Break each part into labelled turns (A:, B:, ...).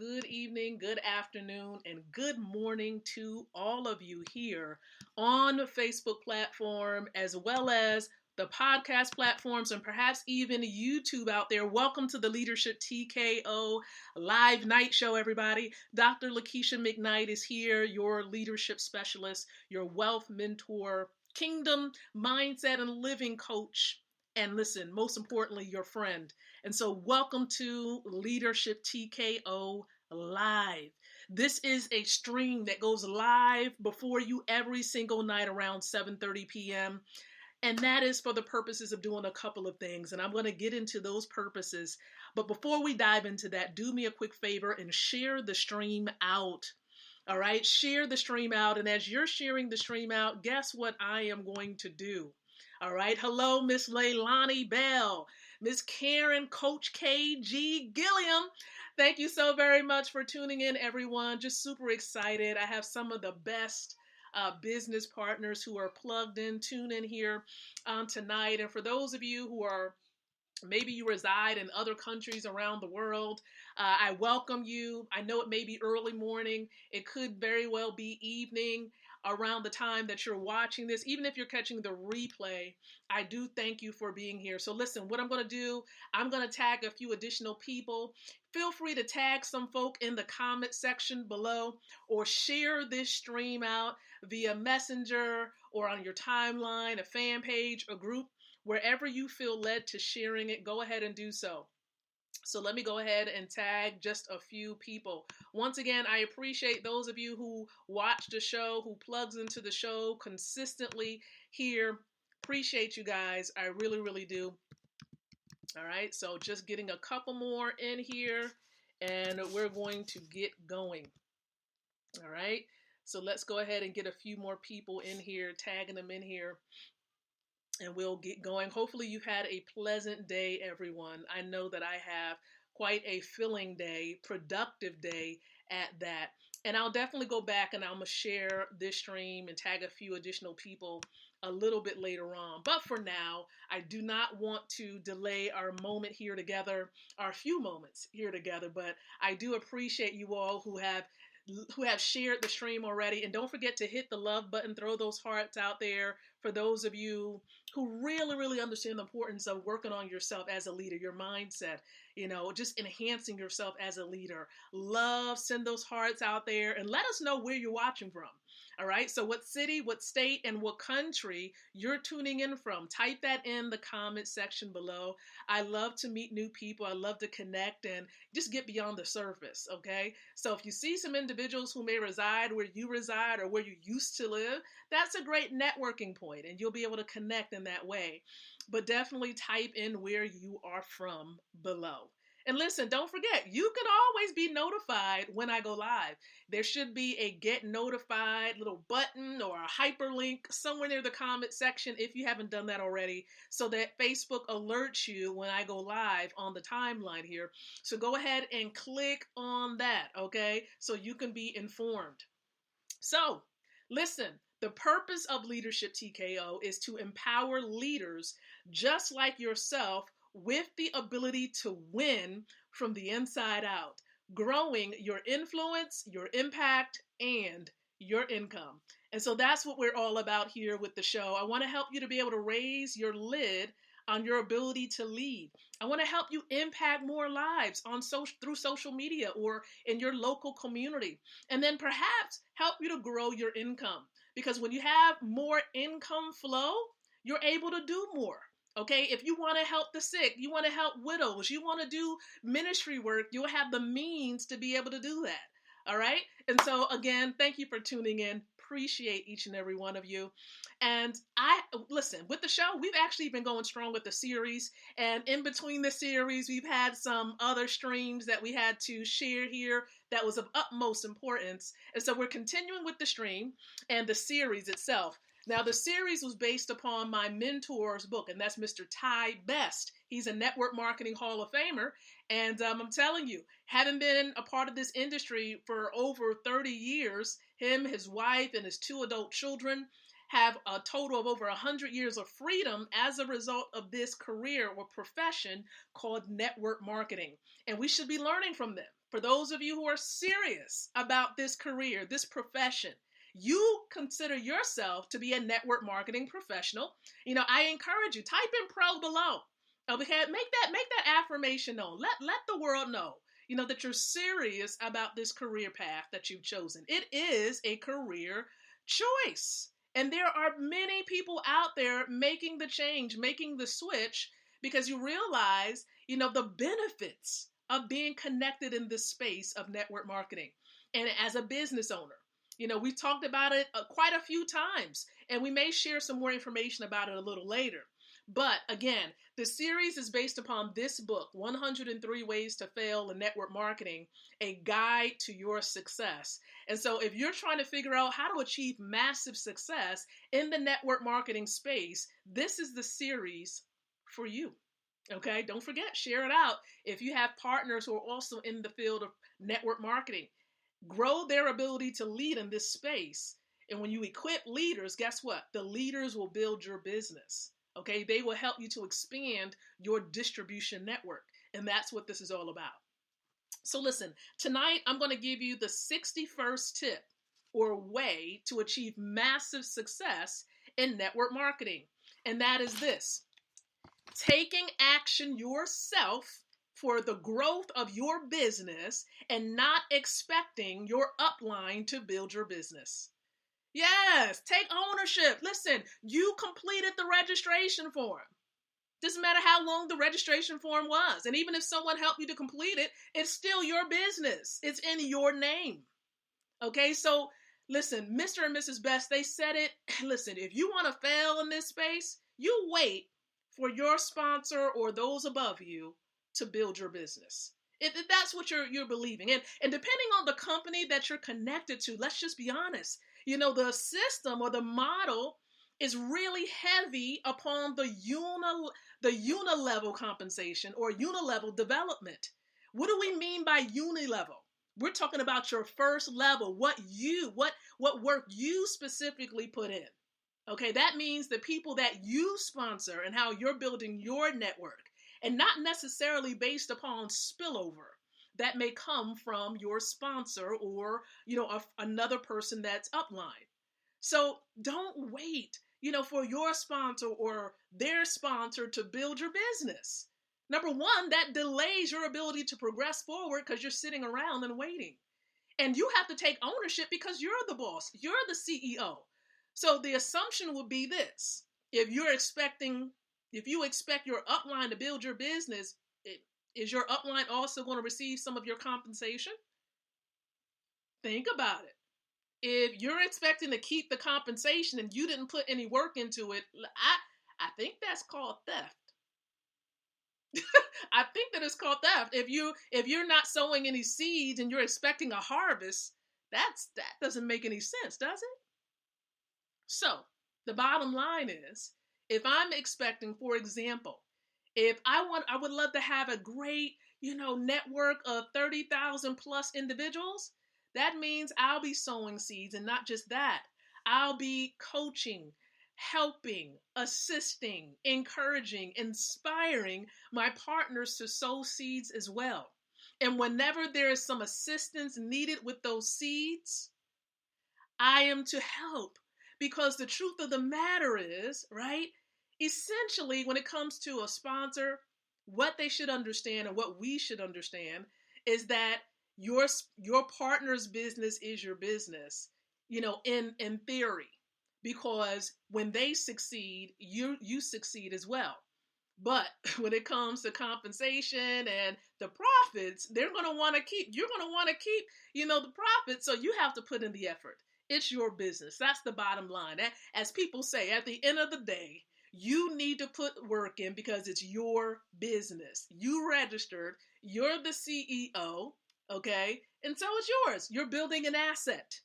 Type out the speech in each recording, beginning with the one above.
A: good evening, good afternoon, and good morning to all of you here on the Facebook platform as well as the podcast platforms and perhaps even YouTube out there. Welcome to the Leadership TKO live night show, everybody. Dr. Lakeisha McKnight is here, your leadership specialist, your wealth mentor, kingdom mindset and living coach. And listen, most importantly, your friend. And so welcome to Leadership TKO Live. This is a stream that goes live before you every single night around 7:30 p.m. And that is for the purposes of doing a couple of things. And I'm going to get into those purposes. But before we dive into that, do me a quick favor and share the stream out. All right, share the stream out. And as you're sharing the stream out, guess what I am going to do? All right. Hello, Miss Leilani Bell, Miss Karen, Coach KG Gilliam. Thank you so very much for tuning in, everyone. Just super excited. I have some of the best business partners who are plugged in, tune in here tonight. And for those of you who are maybe you reside in other countries around the world, I welcome you. I know it may be early morning. It could very well be evening around the time that you're watching this. Even if you're catching the replay, I do thank you for being here. So listen, what I'm going to do, I'm going to tag a few additional people. Feel free to tag some folk in the comment section below or share this stream out via Messenger or on your timeline, a fan page, a group. Wherever you feel led to sharing it, go ahead and do so. So let me go ahead and tag just a few people. Once again, I appreciate those of you who watch the show, who plugs into the show consistently here. Appreciate you guys. I really, really do. All right, so just getting a couple more in here and we're going to get going. All right, so let's go ahead and get a few more people in here, tagging them in here. And we'll get going. Hopefully you've had a pleasant day, everyone. I know that I have quite a filling day, productive day at that. And I'll definitely go back and I'm going to share this stream and tag a few additional people a little bit later on. But for now, I do not want to delay our moment here together, our few moments here together. But I do appreciate you all who have shared the stream already. And don't forget to hit the love button, throw those hearts out there for those of you who really, really understand the importance of working on yourself as a leader, your mindset, just enhancing yourself as a leader. Love, send those hearts out there and let us know where you're watching from. All right. So what city, what state, and what country you're tuning in from. Type that in the comment section below. I love to meet new people. I love to connect and just get beyond the surface. Okay. So if you see some individuals who may reside where you reside or where you used to live, that's a great networking point and you'll be able to connect in that way. But definitely type in where you are from below. And listen, don't forget, you can always be notified when I go live. There should be a get notified little button or a hyperlink somewhere near the comment section if you haven't done that already, so that Facebook alerts you when I go live on the timeline here. So go ahead and click on that, okay? So you can be informed. So listen, the purpose of Leadership TKO is to empower leaders just like yourself with the ability to win from the inside out, growing your influence, your impact, and your income. And so that's what we're all about here with the show. I want to help you to be able to raise your lid on your ability to lead. I want to help you impact more lives through social media or in your local community. And then perhaps help you to grow your income. Because when you have more income flow, you're able to do more. Okay, if you want to help the sick, you want to help widows, you want to do ministry work, you'll have the means to be able to do that. All right. And so again, thank you for tuning in. Appreciate each and every one of you. And listen, with the show, we've actually been going strong with the series. And in between the series, we've had some other streams that we had to share here that was of utmost importance. And so we're continuing with the stream and the series itself. Now, the series was based upon my mentor's book, and that's Mr. Ty Best. He's a network marketing Hall of Famer. And I'm telling you, having been a part of this industry for over 30 years, him, his wife, and his 2 adult children have a total of over 100 years of freedom as a result of this career or profession called network marketing. And we should be learning from them. for those of you who are serious about this career, this profession, you consider yourself to be a network marketing professional, I encourage you, type in pro below. Okay, make that affirmation known. Let the world know, that you're serious about this career path that you've chosen. It is a career choice. And there are many people out there making the change, making the switch, because you realize, the benefits of being connected in this space of network marketing. And as a business owner, we've talked about it quite a few times, and we may share some more information about it a little later. But again, the series is based upon this book, 103 Ways to Fail in Network Marketing, a guide to your success. And so if you're trying to figure out how to achieve massive success in the network marketing space, this is the series for you. Okay, don't forget, share it out. If you have partners who are also in the field of network marketing, grow their ability to lead in this space. And when you equip leaders, guess what? The leaders will build your business. Okay, they will help you to expand your distribution network. And that's what this is all about. So listen, tonight I'm going to give you the 61st tip or way to achieve massive success in network marketing. And that is this: taking action yourself for the growth of your business and not expecting your upline to build your business. Yes, take ownership. Listen, you completed the registration form. Doesn't matter how long the registration form was. And even if someone helped you to complete it, it's still your business. It's in your name. Okay, so listen, Mr. and Mrs. Best, they said it. Listen, if you want to fail in this space, you wait for your sponsor or those above you to build your business. If that's what you're believing. And depending on the company that you're connected to, let's just be honest. The system or the model is really heavy upon the unilevel compensation or unilevel development. What do we mean by unilevel? We're talking about your first level, what work you specifically put in. Okay, that means the people that you sponsor and how you're building your network, and not necessarily based upon spillover that may come from your sponsor or, another person that's upline. So don't wait, for your sponsor or their sponsor to build your business. Number one, that delays your ability to progress forward because you're sitting around and waiting. And you have to take ownership because you're the boss. You're the CEO. So the assumption would be this: if you expect your upline to build your business, is your upline also going to receive some of your compensation? Think about it. If you're expecting to keep the compensation and you didn't put any work into it, I think that's called theft. I think that it's called theft. If you're not sowing any seeds and you're expecting a harvest, that doesn't make any sense, does it? So the bottom line is, if I'm expecting, for example, if I would love to have a great, network of 30,000 plus individuals, that means I'll be sowing seeds. And not just that, I'll be coaching, helping, assisting, encouraging, inspiring my partners to sow seeds as well. And whenever there is some assistance needed with those seeds, I am to help. Because the truth of the matter is, right, essentially when it comes to a sponsor, what they should understand and what we should understand is that your partner's business is your business, in theory, because when they succeed, you succeed as well. But when it comes to compensation and the profits, you're going to want to keep, the profits. So you have to put in the effort. It's your business. That's the bottom line. As people say, at the end of the day, you need to put work in because it's your business. You registered. You're the CEO. Okay. And so it's yours. You're building an asset.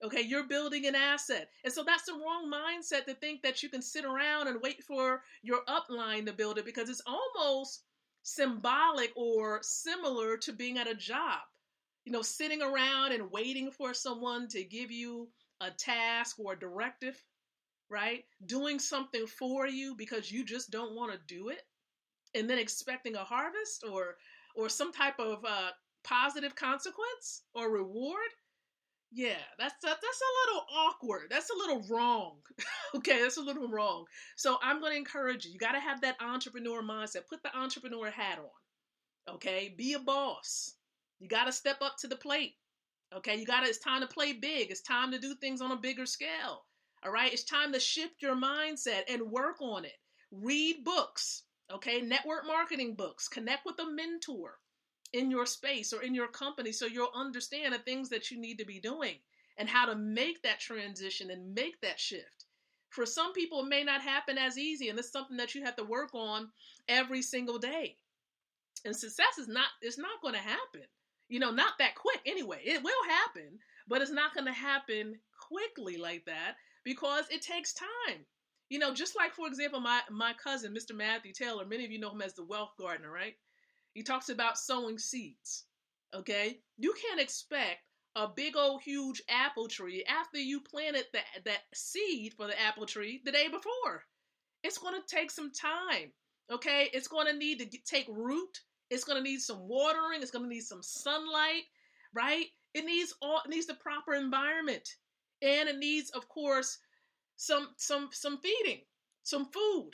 A: Okay. You're building an asset. And so that's the wrong mindset to think that you can sit around and wait for your upline to build it, because it's almost symbolic or similar to being at a job. Sitting around and waiting for someone to give you a task or a directive, right? Doing something for you because you just don't want to do it, and then expecting a harvest or some type of positive consequence or reward, yeah, that's a little awkward. That's a little wrong. Okay, that's a little wrong. So I'm going to encourage you. You got to have that entrepreneur mindset. Put the entrepreneur hat on. Okay, be a boss. You got to step up to the plate. Okay, it's time to play big. It's time to do things on a bigger scale. All right, it's time to shift your mindset and work on it. Read books. Okay, network marketing books. Connect with a mentor in your space or in your company so you'll understand the things that you need to be doing and how to make that transition and make that shift. For some people, it may not happen as easy, and it's something that you have to work on every single day. And success it's not going to happen. Not that quick anyway. It will happen, but it's not going to happen quickly like that because it takes time. Just like, for example, my cousin, Mr. Matthew Taylor, many of you know him as the wealth gardener, right? He talks about sowing seeds. Okay? You can't expect a big old huge apple tree after you planted that seed for the apple tree the day before. It's going to take some time. Okay? It's going to need to take root. It's going to need some watering. It's going to need some sunlight, right? It needs the proper environment. And it needs, of course, some feeding, some food.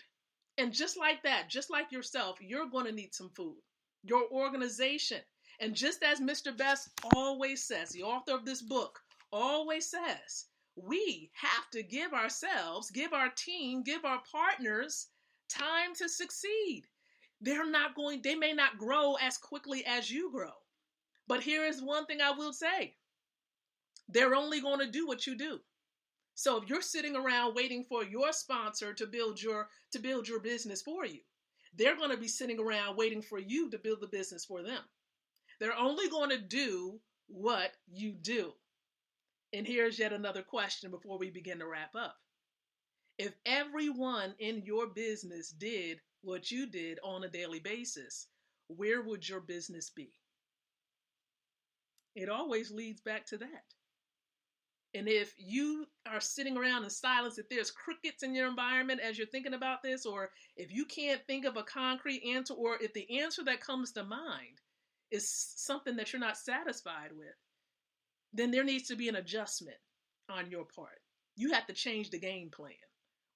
A: And just like that, just like yourself, you're going to need some food. Your organization. And just as Mr. Best always says, the author of this book always says, we have to give ourselves, give our team, give our partners time to succeed. They may not grow as quickly as you grow. But here is one thing I will say. They're only going to do what you do. So if you're sitting around waiting for your sponsor to build your business for you, they're going to be sitting around waiting for you to build the business for them. They're only going to do what you do. And here's yet another question before we begin to wrap up. If everyone in your business did what you did on a daily basis, where would your business be? It always leads back to that. And if you are sitting around in silence, if there's crickets in your environment as you're thinking about this, or if you can't think of a concrete answer, or if the answer that comes to mind is something that you're not satisfied with, then there needs to be an adjustment on your part. You have to change the game plan,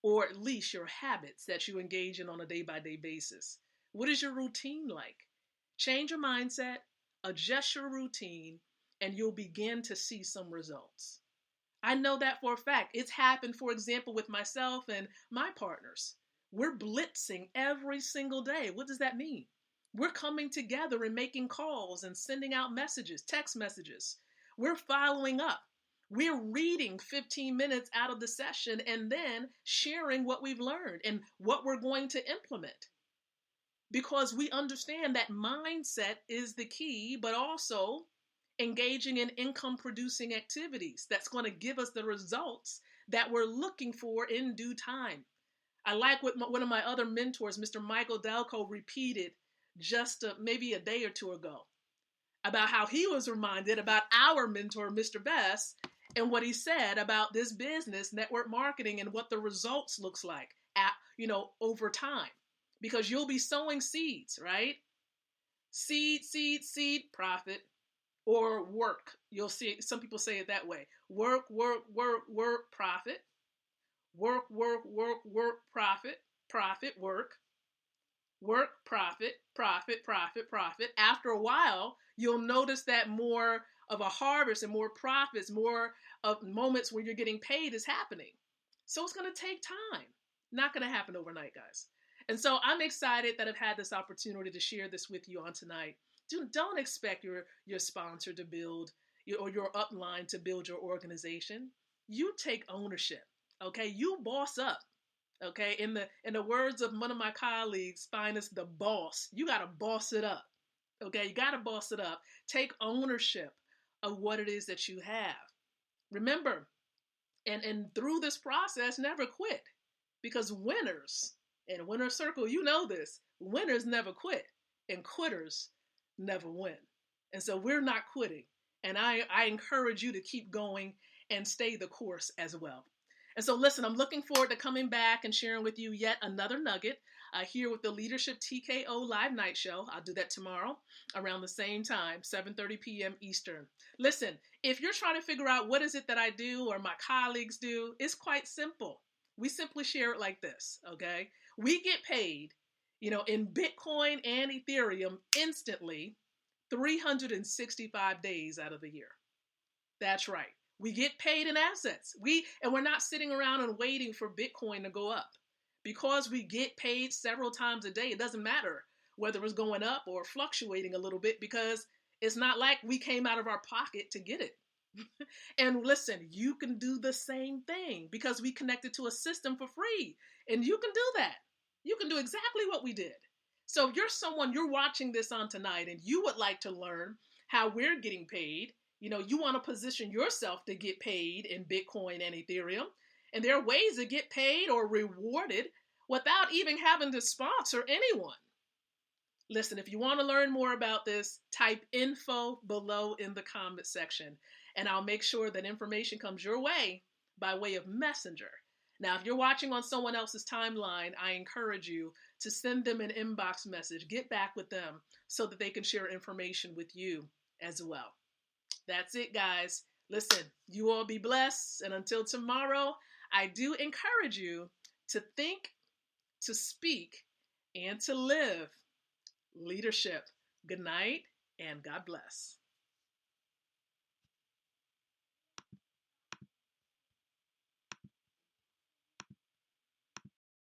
A: or at least your habits that you engage in on a day-by-day basis. What is your routine like? Change your mindset, adjust your routine, and you'll begin to see some results. I know that for a fact. It's happened, for example, with myself and my partners. We're blitzing every single day. What does that mean? We're coming together and making calls and sending out messages, text messages. We're following up. We're reading 15 minutes out of the session and then sharing what we've learned and what we're going to implement. Because we understand that mindset is the key, but also engaging in income producing activities that's going to give us the results that we're looking for in due time. I like what one of my other mentors, Mr. Michael Delco, repeated just maybe a day or two ago about how he was reminded about our mentor, Mr. Best, and what he said about this business, network marketing, and what the results looks like over time. Because you'll be sowing seeds, right? Seed, profit. Or work. You'll see some people say it that way. Work, profit. Work, profit, work. Work, profit. After a while, you'll notice that more of a harvest and more profits, more of moments where you're getting paid is happening. So it's going to take time. Not going to happen overnight, guys. And so I'm excited that I've had this opportunity to share this with you on tonight. Don't expect your sponsor to build or your upline to build your organization. You take ownership, okay? You boss up, okay? In the words of one of my colleagues, finest the boss. You got to boss it up, okay? You got to boss it up. Take ownership of what it is that you have. Remember, and through this process, never quit, because winners in Winner's Circle, you know this, winners never quit, and quitters never win. And so we're not quitting. And I encourage you to keep going and stay the course as well. And so, listen, I'm looking forward to coming back and sharing with you yet another nugget here with the Leadership TKO Live Night Show. I'll do that tomorrow around the same time, 7:30 p.m. Eastern. Listen, if you're trying to figure out what is it that I do or my colleagues do, it's quite simple. We simply share it like this, okay? We get paid, in Bitcoin and Ethereum instantly 365 days out of the year. That's right. We get paid in assets. We're not sitting around and waiting for Bitcoin to go up. Because we get paid several times a day, it doesn't matter whether it's going up or fluctuating a little bit because it's not like we came out of our pocket to get it. And listen, you can do the same thing because we connected to a system for free. And you can do that. You can do exactly what we did. So if you're watching this on tonight and you would like to learn how we're getting paid, you want to position yourself to get paid in Bitcoin and Ethereum. And there are ways to get paid or rewarded without even having to sponsor anyone. Listen, if you want to learn more about this, type info below in the comment section, and I'll make sure that information comes your way by way of messenger. Now, if you're watching on someone else's timeline, I encourage you to send them an inbox message, get back with them so that they can share information with you as well. That's it, guys. Listen, you all be blessed, and until tomorrow, I do encourage you to think, to speak, and to live leadership. Good night, and God bless.